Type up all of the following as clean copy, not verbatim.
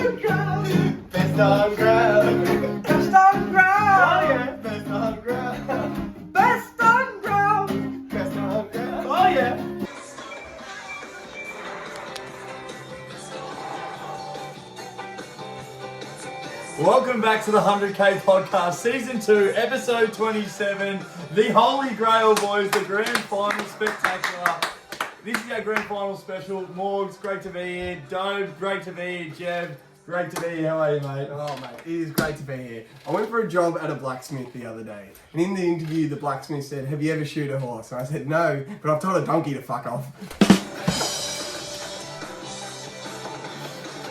on ground. Best on ground. Best on ground. Oh yeah. Best on ground. Best on ground. Best on ground. Oh yeah. Welcome back to the 100K podcast, season 2, episode 27. The Holy Grail, boys, the grand final spectacular. This is our grand final special. Morgs, great to be here. Dove, great to be here. Jeb, great to be here. How are you, mate? Oh, mate, it is great to be here. I went for a job at a blacksmith the other day, and in the interview, the blacksmith said, "Have you ever shoot a horse?" And I said, "No, but I've told a donkey to fuck off."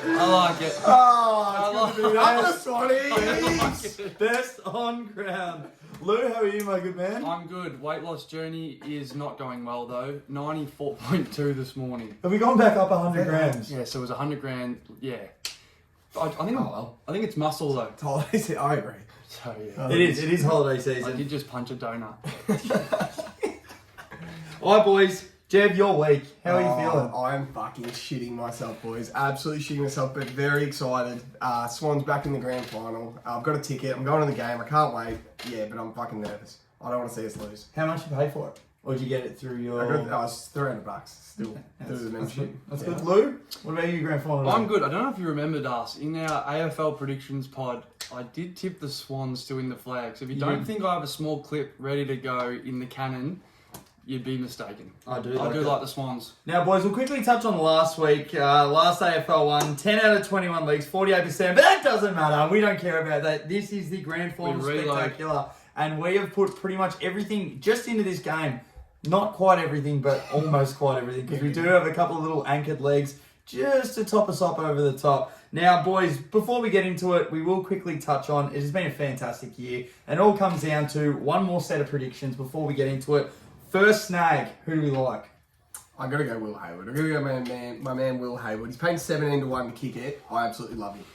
I like it. Oh, it's good to be I there, like Sonny. Best on ground. Lou, how are you, my good man? I'm good. Weight loss journey is not going well though. 94.2 this morning. Have we gone back up 100 grams? Yeah, so it was 100 grand. Yeah. I think well. I think it's muscle though. Holidays, I agree. So yeah. It is holiday I season. did just punch a donut. Alright, boys. Jeb, your week. How are you feeling? I'm fucking shitting myself, boys. Absolutely shitting myself, but very excited. Swans back in the grand final. I've got a ticket. I'm going to the game. I can't wait. Yeah, but I'm fucking nervous. I don't want to see us lose. How much you pay for it? Or did you get it through your... It's $300 still through the membership. That's good. Lou, what about you, grand final? I'm good. I don't know if you remembered us in our AFL predictions pod. I did tip the Swans to win the flag. So if you don't think I have a small clip ready to go in the cannon, you'd be mistaken. I do like that. the Swans. Now, boys, we'll quickly touch on last week. Last AFL one, 10 out of 21 leagues, 48%. But that doesn't matter. We don't care about that. This is the grand final spectacular. And we have put pretty much everything just into this game. Not quite everything, but almost quite everything. Because we do have a couple of little anchored legs just to top us up over the top. Now, boys, before we get into it, we will quickly touch on, it has been a fantastic year. And it all comes down to one more set of predictions before we get into it. First snag, who do we like? I gotta go Will Hayward. I gotta go my man Will Hayward. He's paying 17-1 to kick it. I absolutely love him.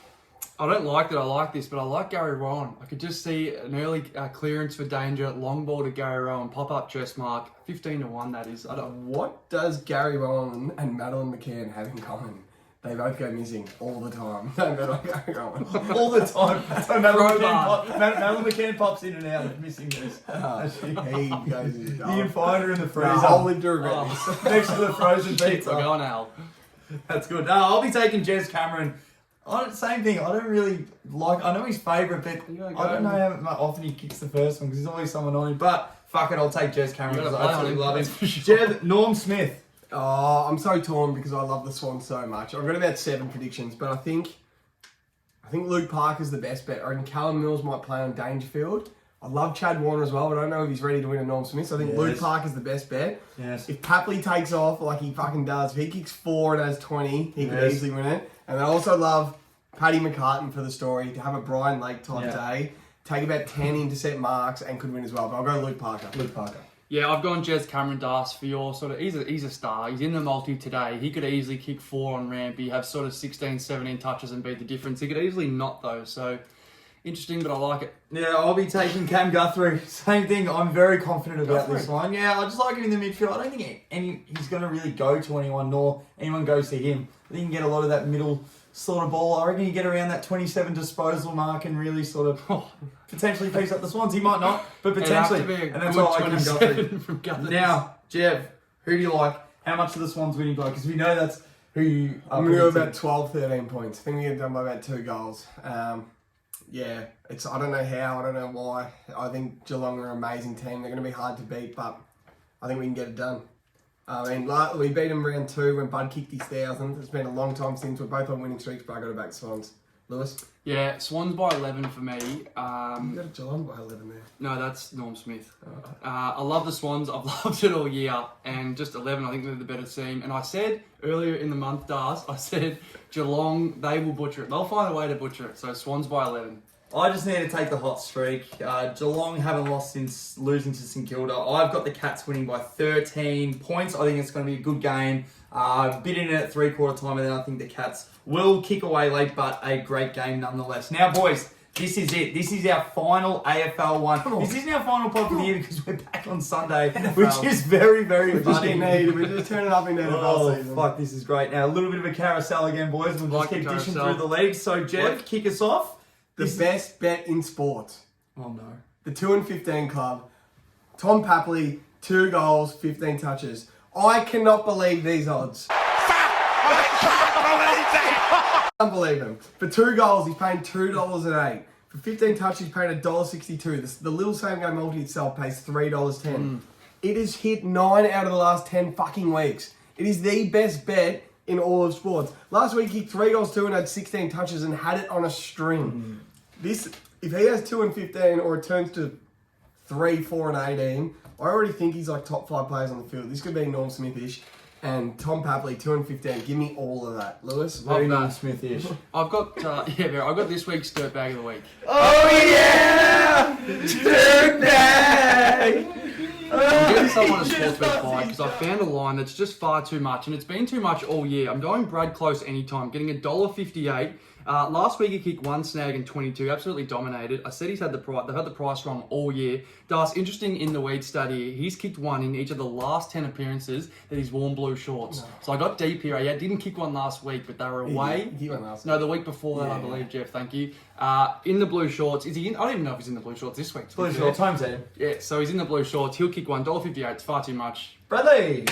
I don't like that I like this, but I like Gary Rowan. I could just see an early clearance for danger, long ball to Gary Rowan, pop-up chest mark, 15-1 that is. What does Gary Rowan and Madeline McCann have in common? They both go missing all the time. No matter what Gary Rowan. All the time. So Madeline McCann pops in and out of missing this. He goes. You can find her in the freezer. I'll live to regret this. Next to the frozen Keep pizza. going, Al. That's good. No, I'll be taking Jez Cameron. Same thing. I don't really like. I know he's favourite, but I don't know how often he kicks the first one because there's always someone on him. But fuck it, I'll take Jez Cameron because I absolutely love him. Jeb, Norm Smith. Oh, I'm so torn because I love the Swans so much. I've got about 7 predictions, but I think Luke Parker's the best bet. I reckon Callum Mills might play on Dangerfield. I love Chad Warner as well, but I don't know if he's ready to win a Norm Smith. So I think Luke Parker's the best bet. Yes. If Papley takes off like he fucking does, if he kicks 4 and has 20, he could easily win it. And I also love Paddy McCartan for the story to have a Brian Lake type day, take about 10 intercept marks and could win as well. But I'll go Luke Parker. Luke Parker. Yeah, I've gone Jez Cameron Das for your sort of... He's a star. He's in the multi today. He could easily kick 4 on Rampy, have sort of 16, 17 touches and beat the difference. He could easily not, though. So, interesting, but I like it. Yeah, I'll be taking Cam Guthrie. Same thing. I'm very confident about this one. Yeah, I just like him in the midfield. I don't think he's going to really go to anyone, nor anyone goes to him. I think you can get a lot of that middle sort of ball. I reckon you get around that 27 disposal mark and really sort of potentially piece up the Swans. He might not, but potentially. And that's why I like him Guthrie. From Guthrie. Now, Jev, who do you like? How much are the Swans winning by? Because we know that's who you are. I'm going to go about 12, 13 points. I think we get done by about 2 goals. I don't know how, I don't know why. I think Geelong are an amazing team. They're going to be hard to beat, but I think we can get it done. We beat them round 2 when Bud kicked his 1,000. It's been a long time since. We're both on winning streaks, but I got to back Swans. Lewis? Yeah, Swans by 11 for me. You got a Geelong by 11 there. No, that's Norm Smith. I love the Swans. I've loved it all year. And just 11, I think they're the better team. And I said earlier in the month, Das, I said Geelong, they will butcher it. They'll find a way to butcher it. So Swans by 11. I just need to take the hot streak. Geelong haven't lost since losing to St Kilda. I've got the Cats winning by 13 points. I think it's going to be a good game. Bit in it at 3/4 time, and then I think the Cats will kick away late, but a great game nonetheless. Now, boys, This is it. This is our final AFL one. This isn't our final pod for the year because we're back on Sunday, which is very, very funny. We're just turning up in the NFL season. Fuck, this is great. Now, a little bit of a carousel again, boys. We'll just keep dishing through the leagues. So, Jeff, kick us off. The best bet in sports. Oh, no. The 2-15 club. Tom Papley, 2 goals, 15 touches. I cannot believe these odds. I can't believe him. For 2 goals, he's paying $2.08. For 15 touches, he's paying $1.62. The little same game multi itself pays $3.10. It has hit 9 out of the last 10 fucking weeks. It is the best bet in all of sports. Last week, he kicked 3 goals, 2 and had 16 touches and had it on a string. This, if he has 2 and 15 or it turns to 3, 4 and 18, I already think he's like top 5 players on the field. This could be Norm Smith-ish. And Tom Papley, 2 and 15. Give me all of that, Lewis. Very Norm Smith-ish. I've got I've got this week's Dirtbag of the Week. Oh yeah! Dirtbag! I'm getting someone a sports bet fight because I found a line that's just far too much, and it's been too much all year. I'm going Brad Close anytime, getting $1.58. Last week he kicked 1 snag and 22, absolutely dominated. I said they've had the price wrong all year. Das, interesting in the weed study, he's kicked 1 in each of the last 10 appearances that he's worn blue shorts. No. So I got deep here. I didn't kick one last week, but they were away. He went last week. No, the week before that, I believe, Jeff. Thank you. In the blue shorts. Is he in? I don't even know if he's in the blue shorts this week. Blue shorts, home team. Yeah, so he's in the blue shorts. He'll kick $1.58. It's far too much. Bradley!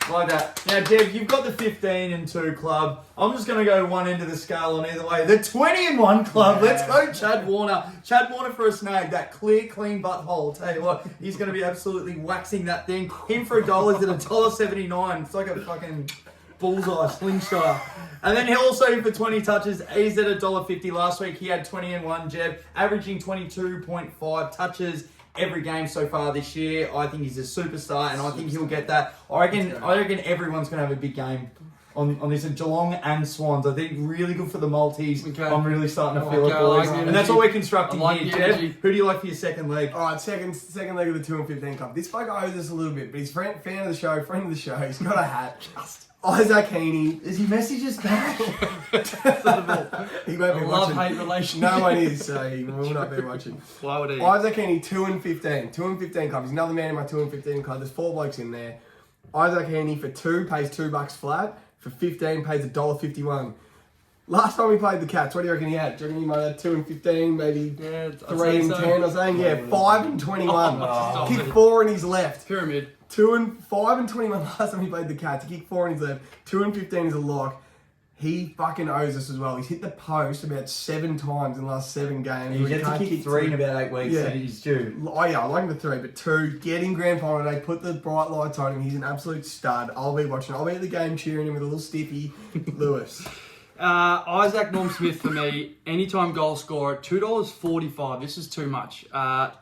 Like that. Now, Dev, you've got the 15 and 2 club. I'm just going to go one end of the scale on either way. The 20 and 1 club. Yeah. Let's go Chad Warner. Chad Warner for a snag. That clear, clean butthole. I'll tell you what, he's going to be absolutely waxing that thing. Him for $1 is at $1.79. It's like a fucking bullseye slingshot. And then he also for 20 touches, he's at $1.50. Last week he had 20 and 1, Jeb, averaging 22.5 touches every game so far this year. I think he's a superstar, and I think he'll get that. I reckon everyone's going to have a big game on this. And Geelong and Swans, I think really good for the multis. Okay. I'm really starting to feel it, boys. And that's what we're constructing here, Jeff. Who do you like for your second leg? All right, second leg of the 2 and 15 club. This bloke owes us a little bit, but he's fan of the show, friend of the show. He's got a hat. Isaac Heaney. Is he message us back? He won't be watching. Love-hate relationship. No one is, so he will not be watching. Why would he? Isaac Heaney, 2 and 15. 2 and 15 club. He's another man in my 2 and 15 club. There's 4 blokes in there. Isaac Heaney for 2 pays $2 flat. For 15 pays $1.51. Last time we played the Cats, what do you reckon he had? Do you reckon he might have 2 and 15, maybe 3 and 10 or something? Yeah, 5 and 21. Kicked 4 in his left. Pyramid. 5 and 21 last time he played the Cats. He kicked 4 in his left. 2 and 15 is a lock. He fucking owes us as well. He's hit the post about 7 times in the last 7 games. He gets to kick 3 in about 8 weeks. Yeah, he's due. Oh yeah, I like him for 3, but 2, getting grand final today. Put the bright lights on him. He's an absolute stud. I'll be watching. I'll be at the game cheering him with a little stiffy. Lewis. Isaac Norm Smith for me, anytime goal scorer, $2.45. This is too much.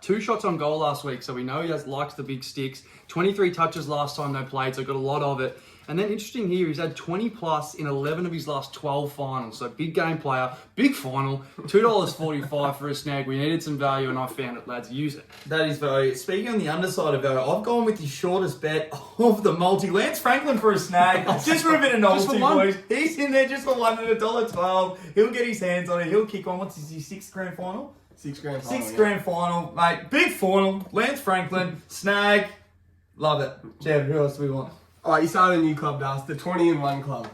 2 shots on goal last week, so we know he likes the big sticks. 23 touches last time they played, so got a lot of it. And then interesting here, he's had 20 plus in 11 of his last 12 finals. So big game player, big final, $2.45 for a snag. We needed some value and I found it, lads. Use it. That is value. Speaking on the underside of value, I've gone with the shortest bet of the multi. Lance Franklin for a snag. Just for a bit of novelty, boys. He's in there just for $1 at $1.12. He'll get his hands on it. He'll kick on. What's his 6th grand final? 6th grand final. 6th grand final, mate. Big final. Lance Franklin, snag. Love it. Jeb, who else do we want? Alright, you started a new club, Das, the 20 and 1 club.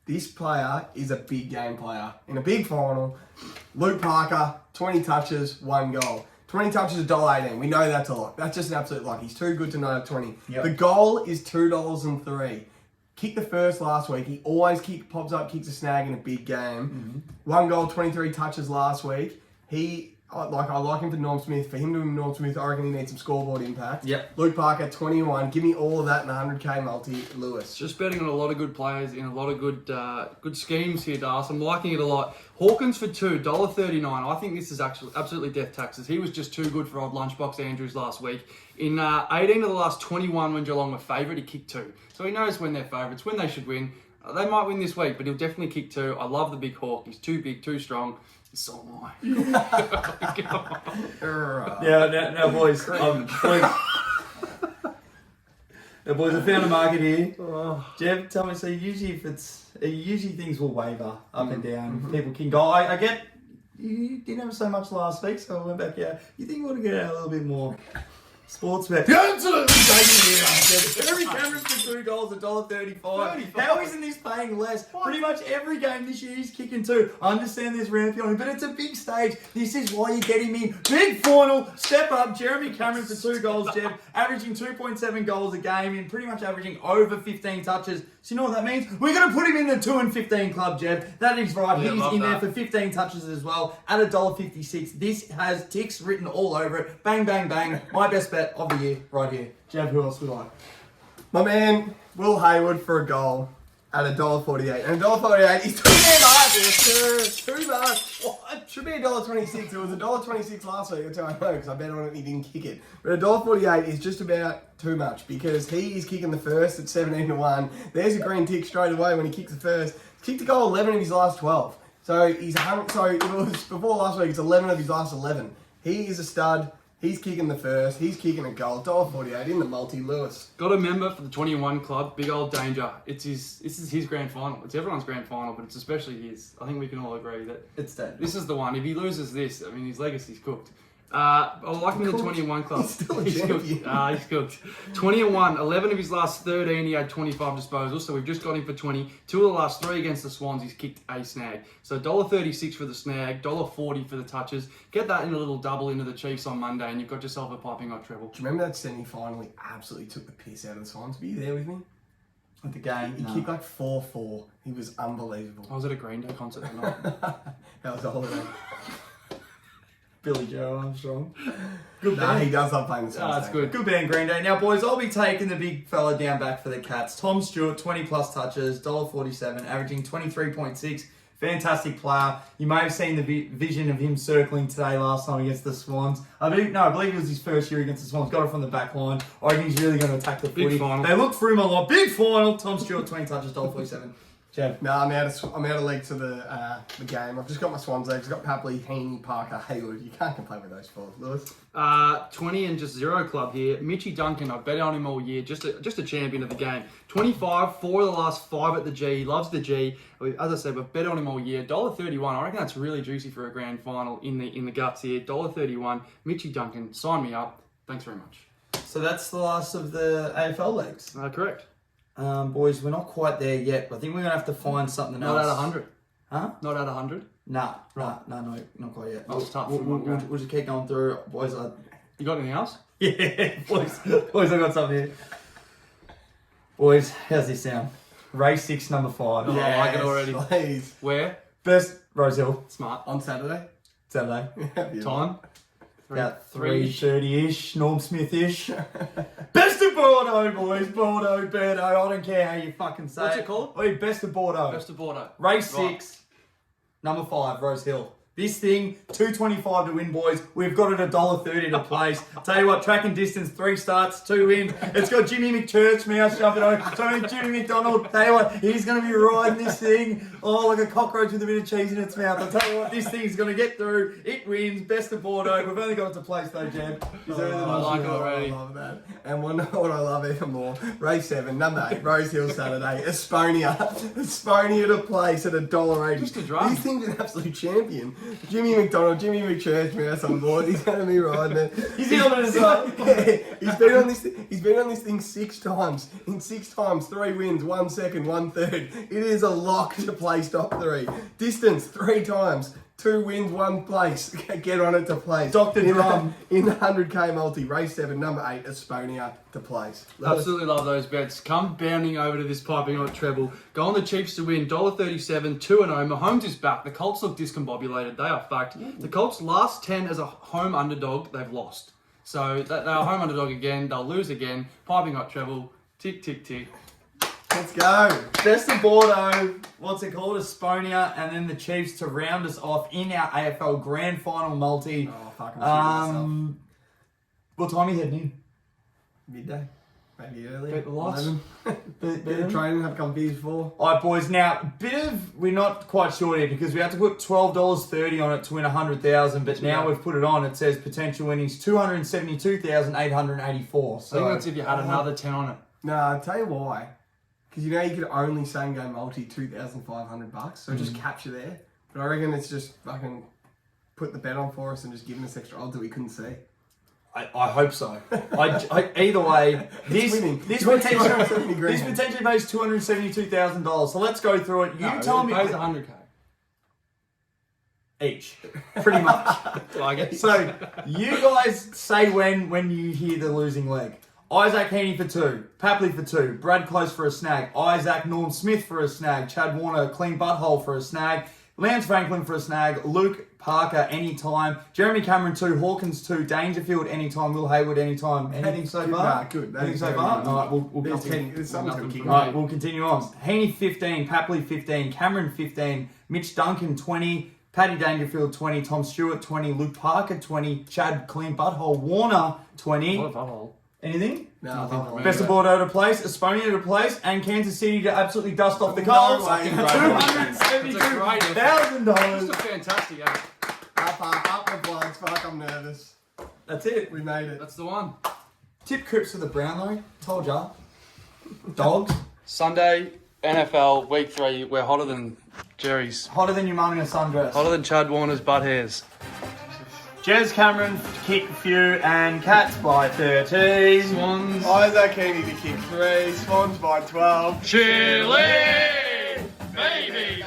This player is a big game player. In a big final, Luke Parker, 20 touches, 1 goal. 20 touches, $1.18. We know that's a lot. That's just an absolute luck. He's too good to not have 20. Yep. The goal is $2.03. Kicked the first last week. He always pops up, kicks a snag in a big game. 1 goal, 23 touches last week. I like him for Norm Smith. For him to be Norm Smith, I reckon he needs some scoreboard impact. Yep. Luke Parker, 21. Give me all of that in 100k multi. Lewis. Just betting on a lot of good players in a lot of good schemes here, Das. I'm liking it a lot. Hawkins for $2, $1.39. I think this is actually absolutely death taxes. He was just too good for old Lunchbox Andrews last week. In 18 of the last 21 when Geelong were favourite, he kicked 2. So he knows when they're favourites, when they should win. They might win this week, but he'll definitely kick 2. I love the big Hawk. He's too big, too strong. So am I. Now, boys. Now, boys, I found a market here. Jeb, tell me, so usually things will waver up and down. People can go. I get you didn't have so much last week, so I went back out. You think we want to get out a little bit more? Sports bet. Absolutely taking it. Jeremy Cameron for 2 goals, $1.35. How isn't this paying less? What? Pretty much every game this year he's kicking 2. I understand there's round penalty, but it's a big stage. This is why you get him in. Big final, step up. Jeremy Cameron for 2 goals, Jeb, averaging 2.7 goals a game and pretty much averaging over 15 touches. So you know what that means? We're going to put him in the 2 and 15 club, Jeb. That is right. Yeah, he's in there for 15 touches as well at $1.56. This has ticks written all over it. Bang, bang, bang. My best bet of the year right here. Jeb, who else would like? My man, Will Hayward for a goal at $1.48. And $1.48 is too damn much. Too much. What? Should be $1.26. It was $1.26 last week. That's how I know because I bet on it and he didn't kick it. But $1.48 is just about too much because he is kicking the first at 17-1. There's a green tick straight away when he kicks the first. He's kicked a goal 11 of his last 12. So he's so it was before last week. It's 11 of his last 11. He is a stud. He's kicking the first. He's kicking a goal. $1.48 in the multi. Lewis. Got a member for the 21 club. Big old danger. This is his grand final. It's everyone's grand final, but it's especially his. I think we can all agree that it's that. This is the one. If he loses this, I mean, his legacy's cooked. I like him in the 21 club. He's still a champion. Cooked. He's cooked. 21. 11 of his last 13. He had 25 disposals, so we've just got him for 20. 2 of the last 3 against the Swans, he's kicked a snag. So $1.36 for the snag, $1.40 for the touches. Get that in a little double into the Chiefs on Monday, and you've got yourself a piping hot treble. Do you remember that semi-final? He absolutely took the piss out of the Swans. Were you there with me? At the game? He kicked like 4-4. He was unbelievable. I was at a Green Day concert that night. That was a holiday. Billy Joe Armstrong. Good band. He does love playing the Swans. That's good. Good band, Green Day. Now, boys, I'll be taking the big fella down back for the Cats. Tom Stewart, 20 plus touches, $1.47, averaging 23.6. Fantastic player. You may have seen the vision of him circling today last time against the Swans. I believe it was his first year against the Swans. Got it from the back line. I think he's really going to attack the footy. Big final. They look for him a lot. Big final. Tom Stewart, 20 touches, $1.47. Jeb. No, I'm out of leg to the game. I've just got my Swans legs. I've got Papley, Heaney, Parker, Hayward. You can't complain with those fours, Lewis. 20 and just 0 club here. Mitchy Duncan, I've bet on him all year. Just a champion of the game. 25, 4 of the last 5 at the G. He loves the G. As I said, we've bet on him all year. $1.31. I reckon that's really juicy for a grand final in the guts here. $1.31. Mitchy Duncan, sign me up. Thanks very much. So that's the last of the AFL legs. Correct. Boys, we're not quite there yet. I think we're going to have to find something else. Not at 100. Huh? Not at 100? No, not quite yet. That was tough. We'll just keep going through. Boys, You got anything else? yeah, boys, I got something here. Boys, how's this sound? Race 6, number 5. Oh, I like it already. Please. Where? Best, Rosehill, Smart. On Saturday? Saturday. Time? About 3:30-ish, Norm Smith-ish. Best of Bordeaux, boys. Bordeaux, Bordeaux. I don't care how you fucking say What's it called? Oh, Best of Bordeaux. Best of Bordeaux. Race Right. 6, number 5, Rose Hill. This thing, $2.25 to win, boys. We've got it $1.30 to place. Tell you what, track and distance, 3 starts, 2 wins. It's got Jimmy McChurch, mouth shoving over. Tony Jimmy McDonald. Tell you what, he's going to be riding this thing, like a cockroach with a bit of cheese in its mouth. I tell you what, this thing's going to get through. It wins. Best of Bordeaux. We've only got it to place though, Jeb. I like it already. I love that. And what I love even more, race 7, number 8, Rose Hill Saturday, Esponia to place at $1.80. Just a drum. This thing's an absolute champion. Jimmy McDonald, Jimmy McChurch, mouse on board. He's going to be riding it. He's in on it as well. Yeah, he's been on this thing 6 times. In 6 times, 3 wins, 1 second, 1 third. It is a lock to place top 3. Distance 3 times. 2 wins, 1 place. Get on it to place. Dr. Drum. In the 100k multi, race 7, number 8, Esponia to place. Absolutely love those bets. Come bounding over to this piping hot treble. Go on the Chiefs to win. $1.37, 2-0. Mahomes is back. The Colts look discombobulated. They are fucked. The Colts' last 10 as a home underdog, they've lost. So they're a home underdog again. They'll lose again. Piping hot treble. Tick, tick, tick. Let's go. Best of Bordeaux, what's it called? Esponia, and then the Chiefs to round us off in our AFL Grand Final multi. Oh, fucking shit myself. What time are you heading in? Midday. Maybe early. Bet the lights. Bit of training, have a couple beers before. Alright, boys, now, we're not quite sure here because we had to put $12.30 on it to win $100,000, but now we've put it on. It says potential winnings $272,884. I think that's if you had another 10 on it. No, I'll tell you why. Because you know you could only same game multi $2,500, so just capture there. But I reckon it's just fucking put the bet on for us and just given us extra odds that we couldn't see? I hope so. Either way, this winning. potentially pays $272,000. So let's go through it. You tell me. Pays 100K. Each, pretty much. I guess. So, you guys say when you hear the losing leg. Isaac Heaney for 2, Papley for 2, Brad Close for a snag, Isaac Norm Smith for a snag, Chad Warner clean butthole for a snag, Lance Franklin for a snag, Luke Parker anytime, Jeremy Cameron 2, Hawkins 2, Dangerfield anytime, Will Hayward anytime. Anything so far? Nah, good. Anything so far? All right, we'll continue on. Heaney 15, Papley 15, Cameron 15, Mitch Duncan 20, Paddy Dangerfield 20, Tom Stewart 20, Luke Parker 20, Chad Clean Butthole Warner 20. What a butthole. Anything? No, Best of board out of place, Esponi out of place, and Kansas City to absolutely dust off the Colts. $272,000. Just a fantastic effort. Up the bloods. Fuck, I'm nervous. That's it. We made it. That's the one. Tip Crips for the Brownlow. Told ya. Dogs. Sunday, NFL, week 3. We're hotter than Jerry's. Hotter than your mum in a sundress. Hotter than Chad Warner's butt hairs. Jez Cameron to kick a few, and Cats by 13. Swans. Isaac Heaney to kick 3. Swans by 12. Chili! Baby!